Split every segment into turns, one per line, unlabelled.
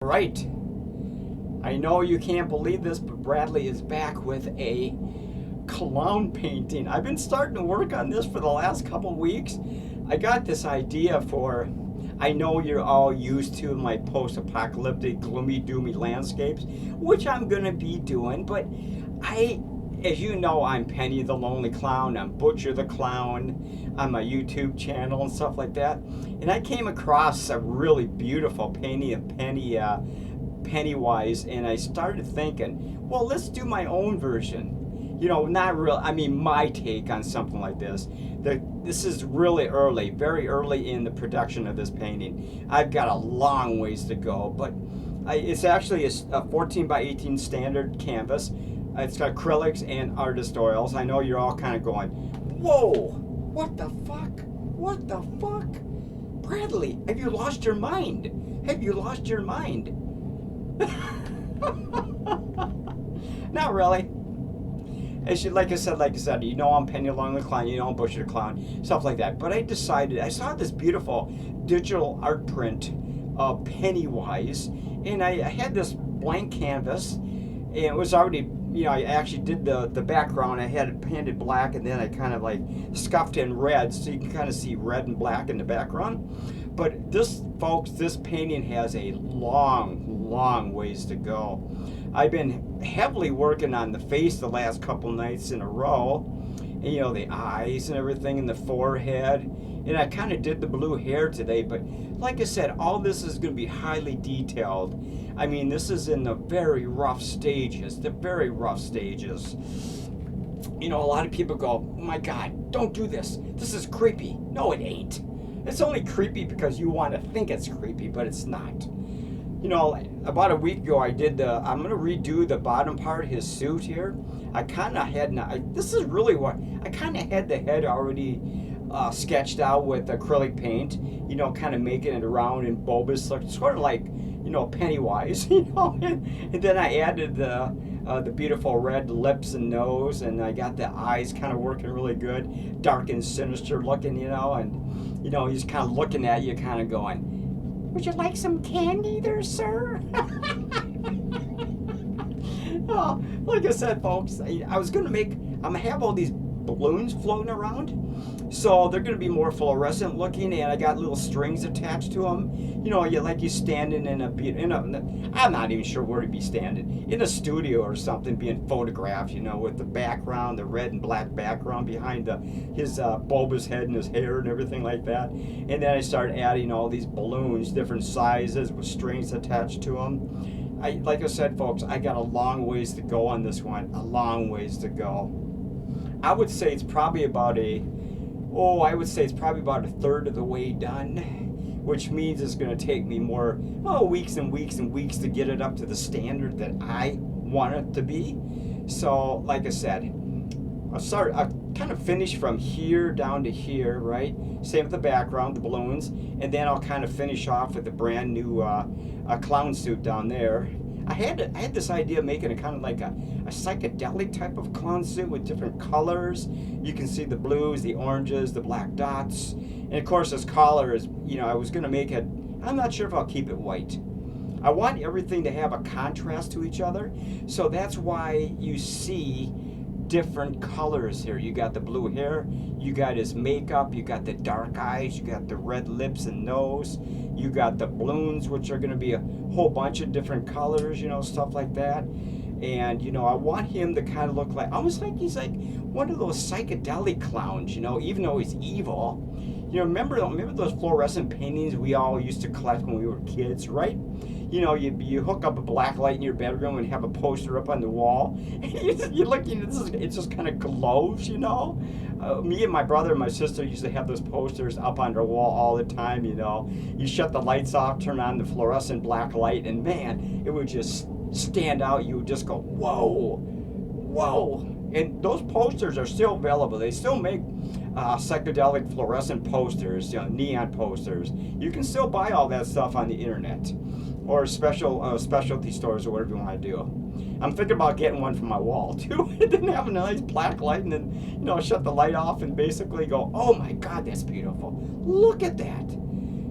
Right. I know you can't believe this, but Bradley is back with a clown painting. I've been starting to work on this for the last couple weeks. I got this idea for, I know you're all used to my post-apocalyptic, gloomy, doomy landscapes, which I'm going to be doing, but as you know, I'm Penny the Lonely Clown, I'm Butcher the Clown on my YouTube channel and stuff like that. And I came across a really beautiful painting of Pennywise, and I started thinking, well, let's do my own version. You know, not real, I mean, my take on something like this. This is really early, very early in the production of this painting. I've got a long ways to go, but it's actually a 14 by 18 standard canvas. It's got acrylics and artist oils. I know you're all kind of going, whoa, what the fuck? What the fuck? Bradley, have you lost your mind? Have you lost your mind? Not really. Like I said, you know I'm Penny along the Clown, you know I'm Butcher the Clown, stuff like that. But I saw this beautiful digital art print of Pennywise, and I had this blank canvas, and it was already, I actually did the background. I had it painted black, and then I kind of like scuffed in red, so you can kind of see red and black in the background. But this painting has a long ways to go. I've been heavily working on the face the last couple nights in a row, and the eyes and everything, and the forehead, and I kind of did the blue hair today. But like I said, all this is going to be highly detailed. I mean, this is in the very rough stages. A lot of people go, oh my God, don't do this. This is creepy. No, it ain't. It's only creepy because you want to think it's creepy, but it's not. About a week ago, I'm going to redo the bottom part, his suit here. I kind of had the head already sketched out with acrylic paint, kind of making it round and bulbous, sort of like, Pennywise, and then I added the beautiful red lips and nose, and I got the eyes kind of working really good, dark and sinister looking, and, he's kind of looking at you, kind of going, would you like some candy there, sir? Oh, like I said, folks, I'm gonna have all these balloons floating around. So they're going to be more fluorescent looking, and I got little strings attached to them. You standing I'm not even sure where to be standing, in a studio or something, being photographed, with the background, the red and black background behind his bulbous head and his hair and everything like that. And then I started adding all these balloons, different sizes with strings attached to them. Like I said, folks, I got a long ways to go on this one, a long-ways-to-go. I would say it's probably about a third of the way done, which means it's going to take me more weeks and weeks and weeks to get it up to the standard that I want it to be. So, like I said, I'll kind of finish from here down to here, right? Same with the background, the balloons, and then I'll kind of finish off with a brand new clown suit down there. I had this idea of making it kind of like a psychedelic type of clown suit with different colors. You can see the blues, the oranges, the black dots. And of course this collar is, I was going to make it, I'm not sure if I'll keep it white. I want everything to have a contrast to each other. So that's why you see different colors here. You got the blue hair, you got his makeup, you got the dark eyes, you got the red lips and nose, you got the balloons, which are going to be a whole bunch of different colors, stuff like that. And I want him to kind of look like, almost like he's like one of those psychedelic clowns, even though he's evil. Remember those fluorescent paintings we all used to collect when we were kids, right? You hook up a black light in your bedroom and have a poster up on the wall. You're looking at this, it just kind of glows, Me and my brother and my sister used to have those posters up on our wall all the time, You shut the lights off, turn on the fluorescent black light, and man, it would just stand out. You would just go, whoa, whoa. And those posters are still available. They still make psychedelic fluorescent posters, neon posters. You can still buy all that stuff on the internet or specialty stores or whatever you want to do. I'm thinking about getting one for my wall too. It didn't have a nice black light, and then shut the light off and basically go, oh my God, that's beautiful. Look at that.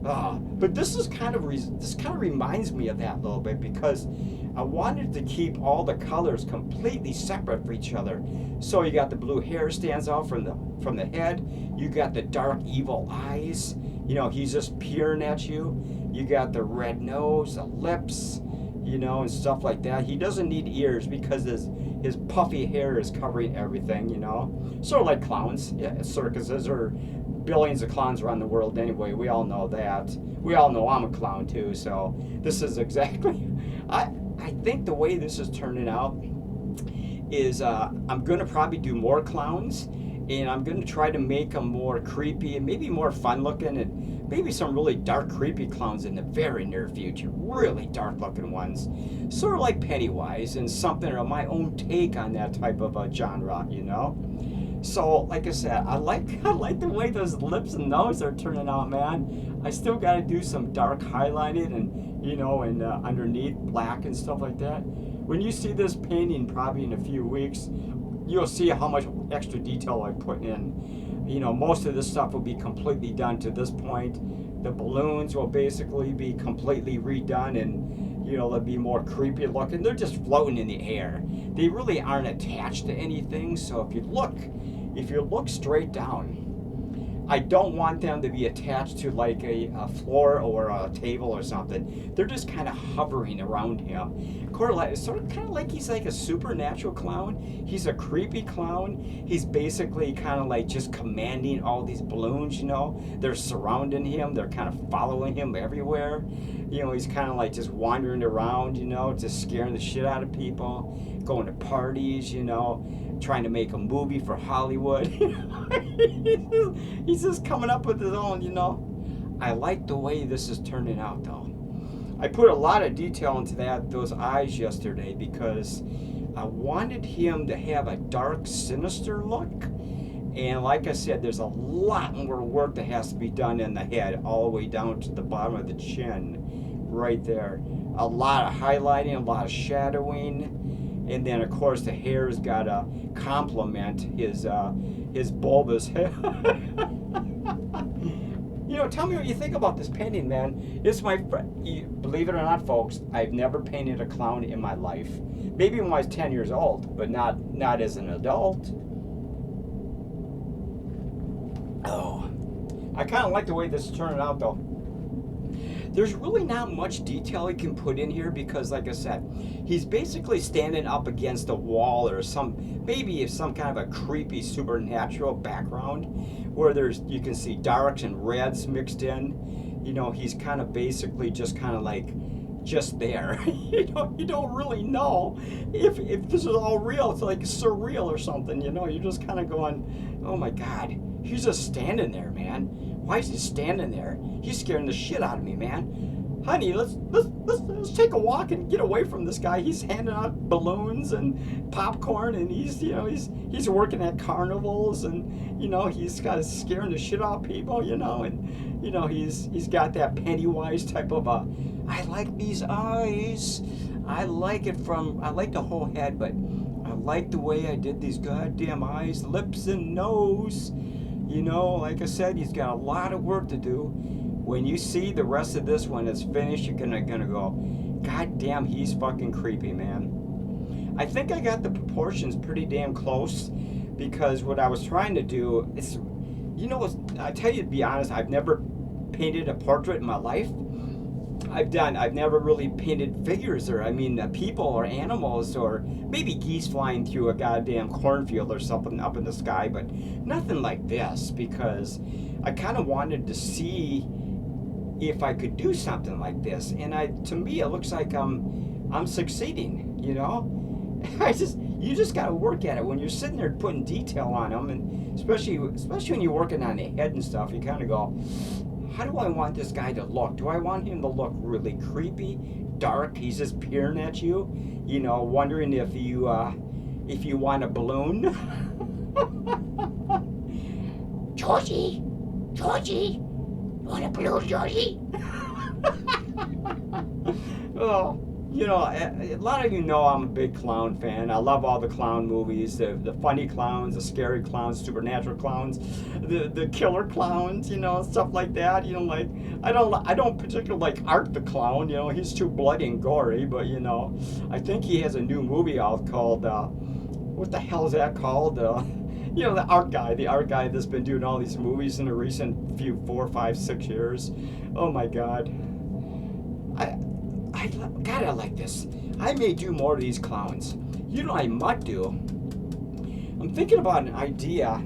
But this kind of reminds me of that a little bit, because I wanted to keep all the colors completely separate for each other. So you got the blue hair stands out from the head. You got the dark evil eyes. He's just peering at you. You got the red nose, the lips, and stuff like that. He doesn't need ears because his puffy hair is covering everything. Sort of like clowns, yeah, circuses, or billions of clowns around the world anyway. We all know that. We all know I'm a clown too. So this is exactly. I think the way this is turning out is I'm going to probably do more clowns, and I'm going to try to make them more creepy and maybe more fun looking, and maybe some really dark, creepy clowns in the very near future. Really dark looking ones. Sort of like Pennywise, and something of my own take on that type of a genre, So, like I said, I like the way those lips and nose are turning out, man. I still got to do some dark highlighting and and underneath black and stuff like that. When you see this painting, probably in a few weeks, you'll see how much extra detail I put in. Most of this stuff will be completely done to this point. The balloons will basically be completely redone, and they'll be more creepy looking. They're just floating in the air. They really aren't attached to anything. So if you look straight down, I don't want them to be attached to like a floor or a table or something. They're just kind of hovering around him. Sort of kind of like he's like a supernatural clown. He's a creepy clown. He's basically kind of like just commanding all these balloons, They're surrounding him. They're kind of following him everywhere. He's kind of like just wandering around, just scaring the shit out of people, going to parties, trying to make a movie for Hollywood. He's just coming up with his own, I like the way this is turning out, though. I put a lot of detail into those eyes yesterday, because I wanted him to have a dark, sinister look. And like I said, there's a lot more work that has to be done in the head, all the way down to the bottom of the chin, right there. A lot of highlighting, a lot of shadowing. And then, of course, the hair's got to complement his bulbous hair. Tell me what you think about this painting, man. It's believe it or not, folks, I've never painted a clown in my life. Maybe when I was 10 years old, but not as an adult. Oh, I kind of like the way this is turning out, though. There's really not much detail he can put in here, because, like I said, he's basically standing up against a wall, or maybe some kind of a creepy supernatural background, where you can see darks and reds mixed in. He's kind of basically just kind of like just there. You don't really know if this is all real. It's like surreal or something. You're just kind of going, oh my God, he's just standing there, man. Why is he standing there? He's scaring the shit out of me, man. Honey, let's take a walk and get away from this guy. He's handing out balloons and popcorn, and he's working at carnivals, and he's got scaring the shit out of people, and he's got that Pennywise type of I like these eyes. I like the whole head, but I like the way I did these goddamn eyes, lips, and nose. Like I said, he's got a lot of work to do. When you see the rest of this when it's finished, you're gonna go, God damn, he's fucking creepy, man. I think I got the proportions pretty damn close, because what I was trying to do is, I tell you, to be honest, I've never painted a portrait in my life. I've never really painted figures, or people or animals, or maybe geese flying through a goddamn cornfield or something up in the sky, but nothing like this, because I kind of wanted to see if I could do something like this, and to me it looks like I'm succeeding. You just got to work at it when you're sitting there putting detail on them, and especially when you're working on the head and stuff. You kind of go, how do I want this guy to look? Do I want him to look really creepy, dark? He's just peering at you, wondering if you want a balloon. Georgie, you want a balloon, Georgie? Oh. A lot of you know I'm a big clown fan. I love all the clown movies, the funny clowns, the scary clowns, supernatural clowns, the killer clowns, stuff like that. I don't particularly like Art the Clown. You know, he's too bloody and gory. But you know, I think he has a new movie out called what the hell is that called? You know, the art guy that's been doing all these movies in the recent few 4, 5, 6 years. Oh my God. God, I like this. I may do more of these clowns. You know, I might do. I'm thinking about an idea.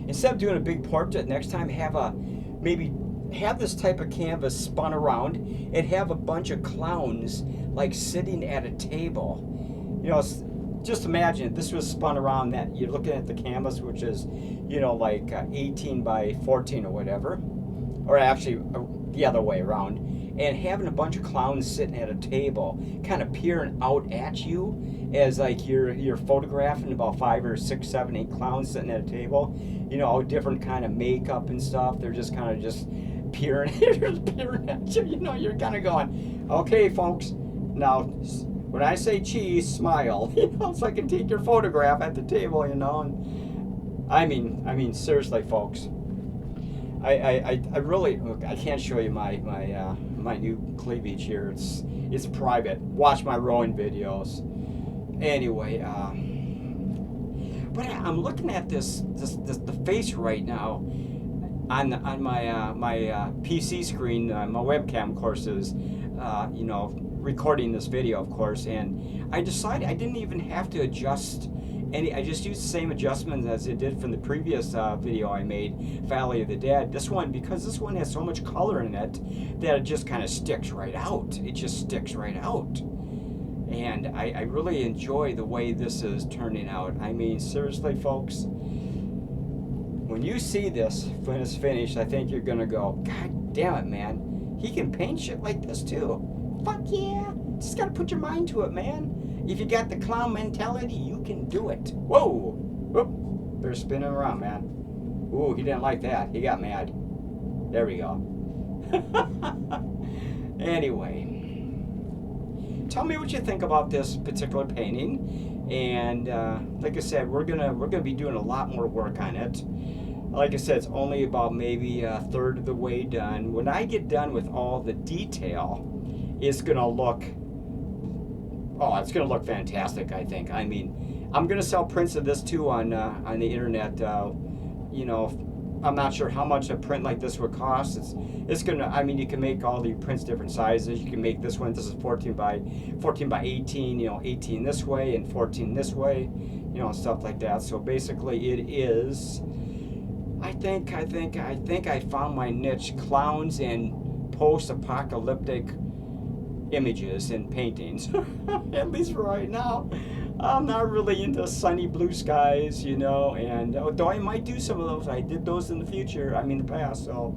Instead of doing a big portrait, next time maybe have this type of canvas spun around and have a bunch of clowns like sitting at a table. You know, just imagine if this was spun around that you're looking at the canvas, which is, you know, like 18 by 14 or whatever, or actually the other way around, and having a bunch of clowns sitting at a table, kind of peering out at you as like you're photographing about 5 or 6, 7, 8 clowns sitting at a table. You know, all different kind of makeup and stuff. They're just kind of just peering, peering at you. You know, you're kind of going, okay, folks, now when I say cheese, smile. You know, so I can take your photograph at the table. You know, and I mean, seriously, folks. I really, look, I can't show you my new cleavage here. It's private. Watch my rowing videos. Anyway, but I'm looking at the face right now on my PC screen. My webcam, of course, is you know, recording this video, of course, and I decided I didn't even have to adjust any. I just used the same adjustments as it did from the previous video I made, Valley of the Dead. This one, because this one has so much color in it, that it just kind of sticks right out. It just sticks right out. And I really enjoy the way this is turning out. I mean, seriously, folks, when you see this, when it's finished, I think you're going to go, God damn it, man. He can paint shit like this, too. Fuck yeah. Just got to put your mind to it, man. If you got the clown mentality, you can do it. Whoa. Whoop. They're spinning around, man. Ooh, he didn't like that. He got mad. There we go. Anyway. Tell me what you think about this particular painting, and like I said, we're gonna be doing a lot more work on it. Like I said, it's only about maybe a third of the way done. When I get done with all the detail, it's gonna look fantastic. I think. I mean, I'm gonna sell prints of this too on the internet. You know, I'm not sure how much a print like this would cost. It's gonna. I mean, you can make all the prints different sizes. You can make this one. This is 14 by 18. You know, 18 this way and 14 this way. You know, stuff like that. So basically, it is. I think I found my niche: clowns and post-apocalyptic images and paintings. At least for right now. I'm not really into sunny blue skies, you know, and though I might do some of those, I did those in the future, I mean the past, so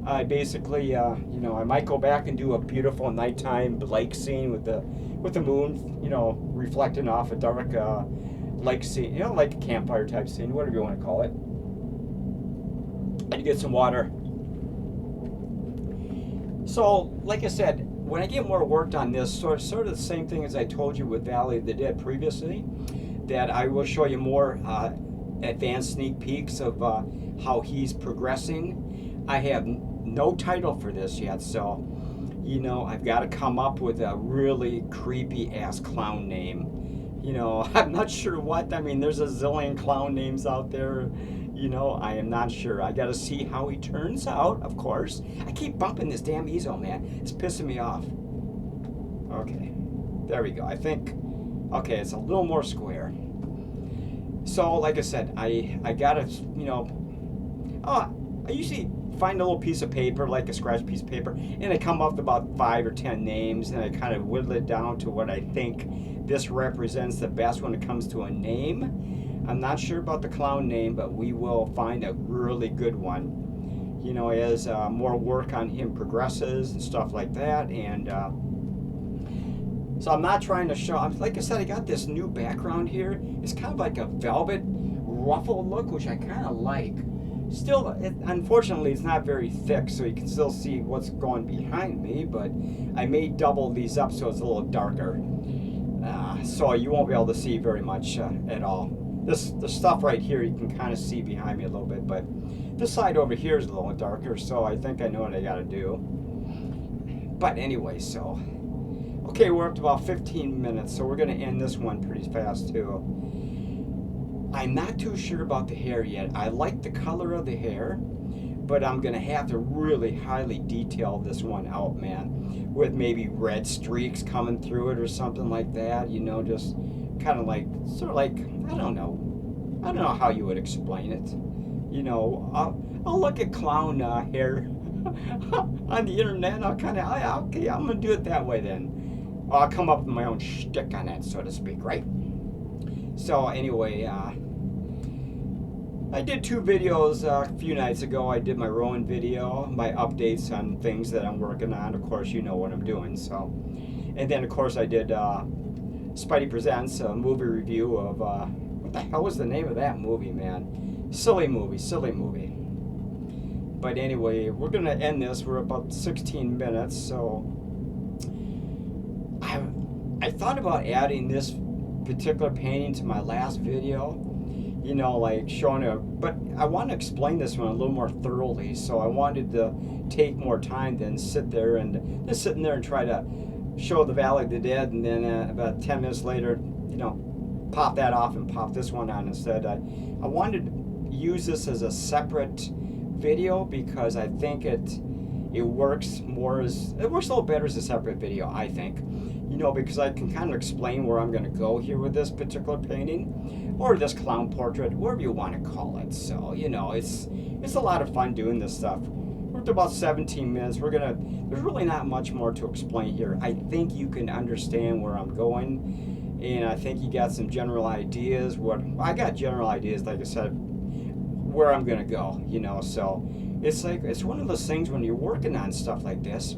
I basically, you know, I might go back and do a beautiful nighttime lake scene with the moon, you know, reflecting off a dark lake scene, you know, like a campfire type scene, whatever you want to call it. And get some water. So, like I said, when I get more work on this, sort of the same thing as I told you with Valley of the Dead previously, that I will show you more advanced sneak peeks of how he's progressing. I have no title for this yet, so, you know, I've got to come up with a really creepy-ass clown name. You know, I'm not sure what. I mean, there's a zillion clown names out there. You know, I am not sure. I got to see how he turns out, of course. I keep bumping this damn easel, man. It's pissing me off. Okay. There we go. I think, okay, it's a little more square. So, like I said, I got to, you know, I usually find a little piece of paper, like a scratch piece of paper, and I come up with about 5 or 10 names, and I kind of whittle it down to what I think this represents the best when it comes to a name. I'm not sure about the clown name, but we will find a really good one. You know, as more work on him progresses and stuff like that. And so I'm not trying to show, like I said, I got this new background here. It's kind of like a velvet ruffle look, which I kind of like. Still, unfortunately, it's not very thick, so you can still see what's going behind me, but I may double these up so it's a little darker. So you won't be able to see very much at all. the stuff right here you can kind of see behind me a little bit, but this side over here is a little darker, so I think I know what I got to do. But anyway, so okay, we're up to about 15 minutes, so we're going to end this one pretty fast too. I'm not too sure about the hair yet. I like the color of the hair, but I'm going to have to really highly detail this one out, man, with maybe red streaks coming through it or something like that, you know, just kind of like, sort of like, I don't know how you would explain it. You know, I'll look at clown hair on the internet, and I'll kind of, okay, I'm going to do it that way then. I'll come up with my own shtick on that, so to speak, right? So anyway, I did 2 videos a few nights ago. I did my rowing video, my updates on things that I'm working on. Of course, you know what I'm doing. So, and then of course I did Spidey Presents, a movie review of what the hell was the name of that movie, man? Silly movie. But anyway, we're gonna end this. We're about 16 minutes, so I thought about adding this particular painting to my last video, you know, like showing it, but I want to explain this one a little more thoroughly, so I wanted to take more time than sit there and just sitting there and try to show the Valley of the Dead, and then about 10 minutes later, you know, pop that off and pop this one on instead. I wanted to use this as a separate video because I think it works more as, it works a little better as a separate video, I think. You know, because I can kind of explain where I'm going to go here with this particular painting, or this clown portrait, whatever you want to call it. So, you know, it's a lot of fun doing this stuff. We're at about 17 minutes. There's really not much more to explain here. I think you can understand where I'm going, and I think you got some general ideas. I got general ideas, like I said, where I'm going to go, you know. So it's like, it's one of those things when you're working on stuff like this,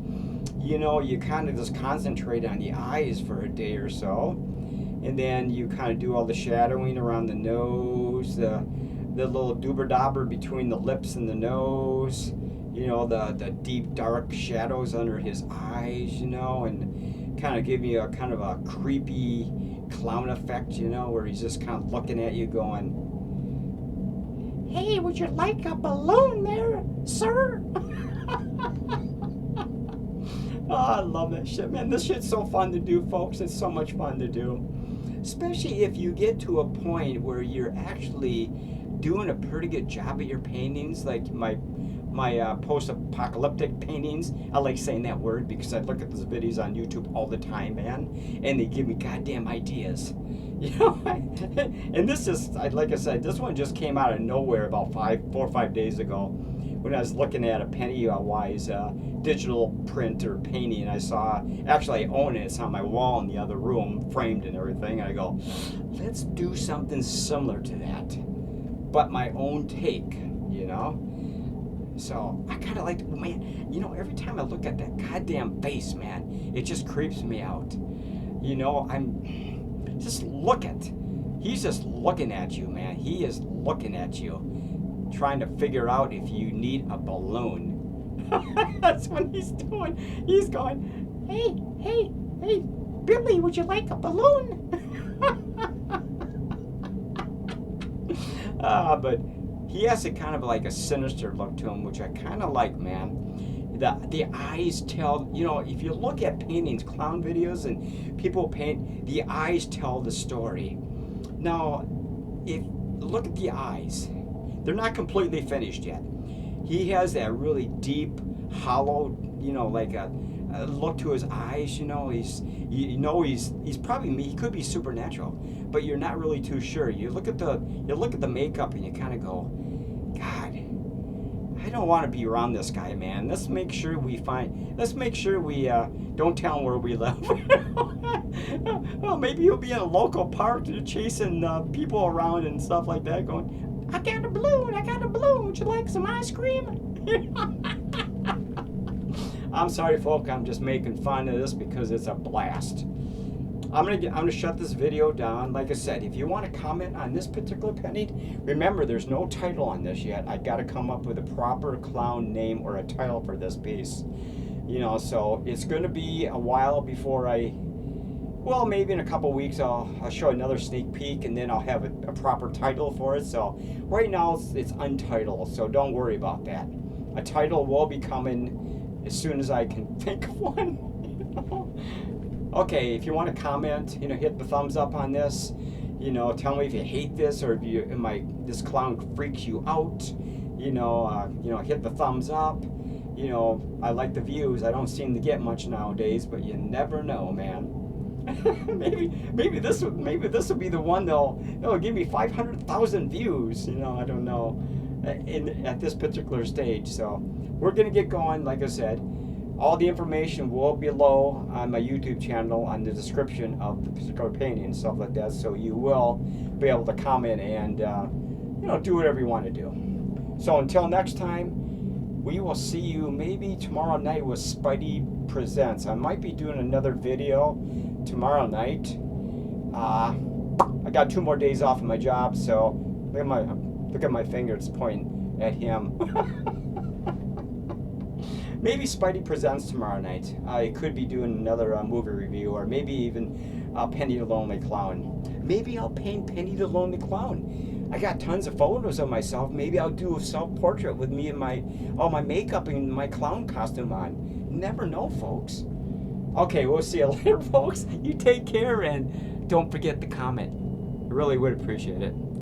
you know, you kind of just concentrate on the eyes for a day or so, and then you kind of do all the shadowing around the nose, the little doober-dauber between the lips and the nose, you know, the deep dark shadows under his eyes, you know, and kind of give you a kind of a creepy clown effect, you know, where he's just kind of looking at you going, "Hey, would you like a balloon there, sir?" Oh, I love that shit, man. This shit's so fun to do, folks. It's so much fun to do. Especially if you get to a point where you're actually doing a pretty good job at your paintings, like my post-apocalyptic paintings. I like saying that word because I look at those videos on YouTube all the time, man, and they give me goddamn ideas. You know, and this is, like I said, this one just came out of nowhere about 4 or 5 days ago. When I was looking at a Pennywise digital print or painting, I saw, actually I own it, it's on my wall in the other room, framed and everything, and I go, let's do something similar to that, but my own take, you know? So, I kind of like, man, you know, every time I look at that goddamn face, man, it just creeps me out. You know, he's just looking at you, man. He is looking at you, trying to figure out if you need a balloon. That's what he's doing. He's going, hey, Billy, would you like a balloon? But he has a kind of like a sinister look to him, which I kind of like, man. The eyes tell, you know, if you look at paintings, clown videos, and people paint, the eyes tell the story. Now, look at the eyes. They're not completely finished yet. He has that really deep, hollow, you know, like a look to his eyes. You know, he's probably, he could be supernatural, but you're not really too sure. You look at the makeup and you kind of go, God, I don't want to be around this guy, man. Let's make sure we don't tell him where we live. Well, maybe he'll be in a local park chasing people around and stuff like that, going, I got a balloon, would you like some ice cream? I'm sorry, folks, I'm just making fun of this because it's a blast. I'm gonna shut this video down. Like I said, if you want to comment on this particular painting, remember there's no title on this yet. I got to come up with a proper clown name or a title for this piece. You know, so it's going to be a while before I Well, maybe in a couple weeks I'll show another sneak peek, and then I'll have a proper title for it. So right now it's untitled, so don't worry about that. A title will be coming as soon as I can think of one. Okay, if you want to comment, hit the thumbs up on this. Tell me if you hate this, or if this clown freaks you out. Hit the thumbs up. I like the views. I don't seem to get much nowadays, but you never know, man. maybe this will be the one that'll give me 500,000 views. I don't know, at this particular stage. So we're gonna get going. Like I said, all the information will be below on my YouTube channel on the description of the particular painting and stuff like that. So you will be able to comment and do whatever you want to do. So until next time, we will see you maybe tomorrow night with Spidey Presents. I might be doing another video tomorrow night. I got 2 more days off of my job, so look at my fingers pointing at him. Maybe Spidey Presents tomorrow night. I could be doing another movie review, or maybe even Penny the Lonely Clown. Maybe I'll paint Penny the Lonely Clown. I got tons of photos of myself. Maybe I'll do a self-portrait with me and all my makeup and my clown costume on. Never know, folks. Okay, we'll see you later, folks. You take care, and don't forget to comment. I really would appreciate it.